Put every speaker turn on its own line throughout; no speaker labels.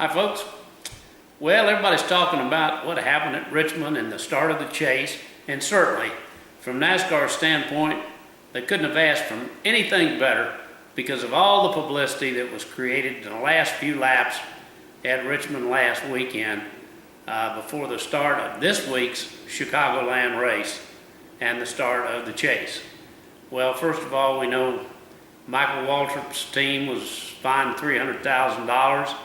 Hi folks. Well, everybody's talking about what happened at Richmond and the start of the chase, and certainly from NASCAR's standpoint, they couldn't have asked for anything better because of all the publicity that was created in the last few laps at Richmond last weekend before the start of this week's Chicagoland race and the start of the chase. Well, first of all, we know Michael Waltrip's team was fined $300,000.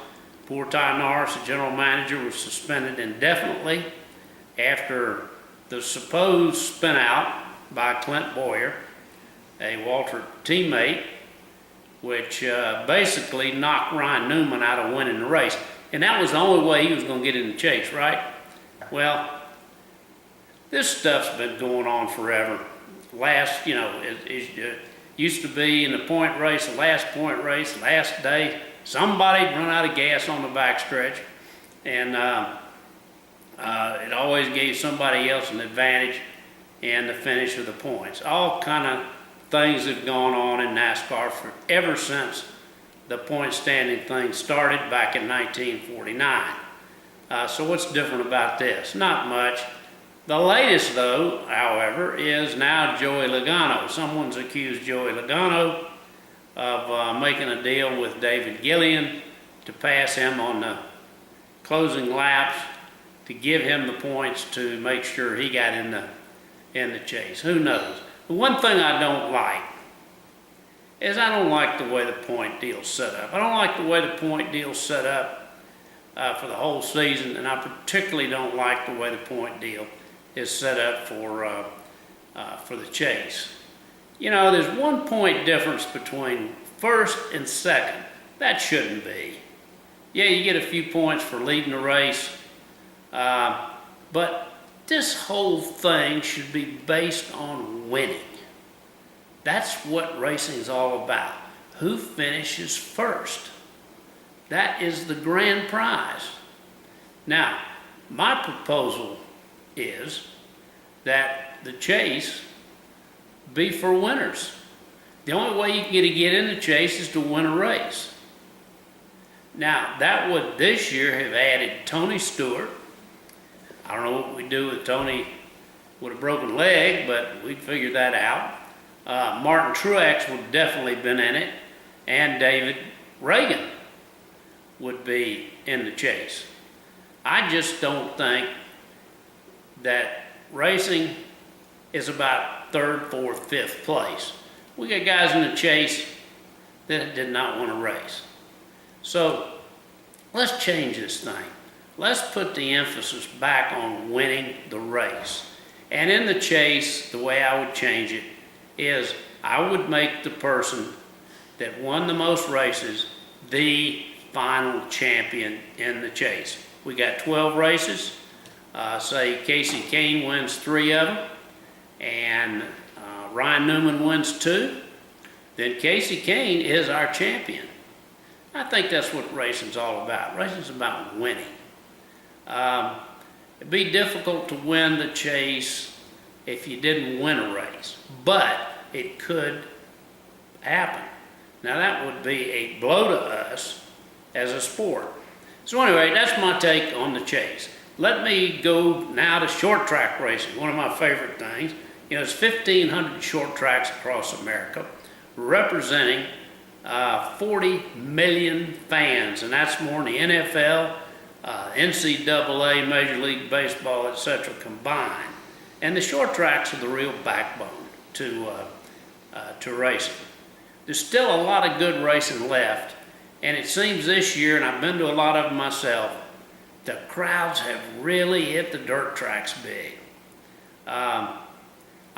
Poor Ty Norris, the general manager, was suspended indefinitely after the supposed spin out by Clint Boyer, a Waltrip teammate, which basically knocked Ryan Newman out of winning the race. And that was the only way he was going to get in the chase, right? Well, this stuff's been going on forever. It used to be in the point race, the last point race, last day, somebody'd run out of gas on the backstretch, and it always gave somebody else an advantage in the finish of the points. All kind of things have gone on in NASCAR ever since the point standing thing started back in 1949. So what's different about this? Not much. The latest, though, however, is now Joey Logano. Someone's accused Joey Logano of making a deal with David Gillian to pass him on the closing laps to give him the points to make sure he got in the chase. Who knows? The one thing I don't like is I don't like the way the point deal's set up. I don't like the way the point deal's set up for the whole season, and I particularly don't like the way the point deal is set up for the chase. You know, there's 1 point difference between first and second. That shouldn't be. Yeah, you get a few points for leading the race, but this whole thing should be based on winning. That's what racing's all about. Who finishes first? That is the grand prize. Now, my proposal is that the chase be for winners. The only way you can get in the chase is to win a race. Now, that would this year have added Tony Stewart. I don't know what we'd do with Tony with a broken leg, but we'd figure that out. Martin Truex would definitely been in it, and David Reagan would be in the chase. I just don't think that racing is about third, fourth, fifth place. We got guys in the chase that did not want to race. So let's change this thing. Let's put the emphasis back on winning the race. And in the chase, the way I would change it is I would make the person that won the most races the final champion in the chase. We got 12 races. Say Casey Kane wins 3 of them, and Ryan Newman wins 2, then Casey Kane is our champion. I think that's what racing's all about. Racing's about winning. It'd be difficult to win the chase if you didn't win a race, but it could happen. Now that would be a blow to us as a sport. So anyway, that's my take on the chase. Let me go now to short track racing, one of my favorite things. You know, there's 1,500 short tracks across America, representing 40 million fans, and that's more than the NFL, NCAA, Major League Baseball, etc. combined. And the short tracks are the real backbone to racing. There's still a lot of good racing left, and it seems this year, and I've been to a lot of them myself, the crowds have really hit the dirt tracks big.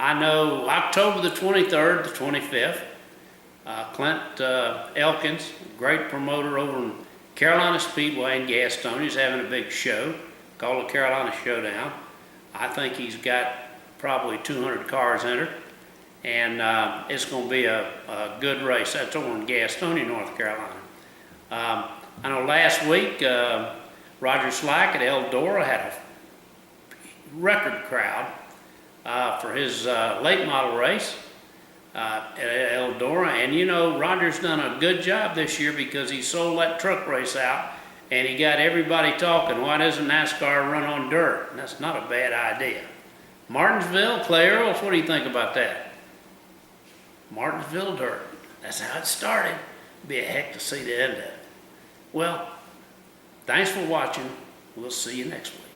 I know October the 23rd, the 25th, Clint Elkins, great promoter over in Carolina Speedway in Gastonia, is having a big show called the Carolina Showdown. I think he's got probably 200 cars entered, and it's going to be a good race. That's over in Gastonia, North Carolina. I know last week, Roger Slack at Eldora had a record crowd for his late model race. at Eldora. And you know, Roger's done a good job this year because he sold that truck race out And he got everybody talking, why doesn't NASCAR run on dirt? And that's not a bad idea. Martinsville, Clay Earls, what do you think about that? Martinsville dirt. That's how it started. Be a heck to see the end of it. Well, thanks for watching. We'll see you next week.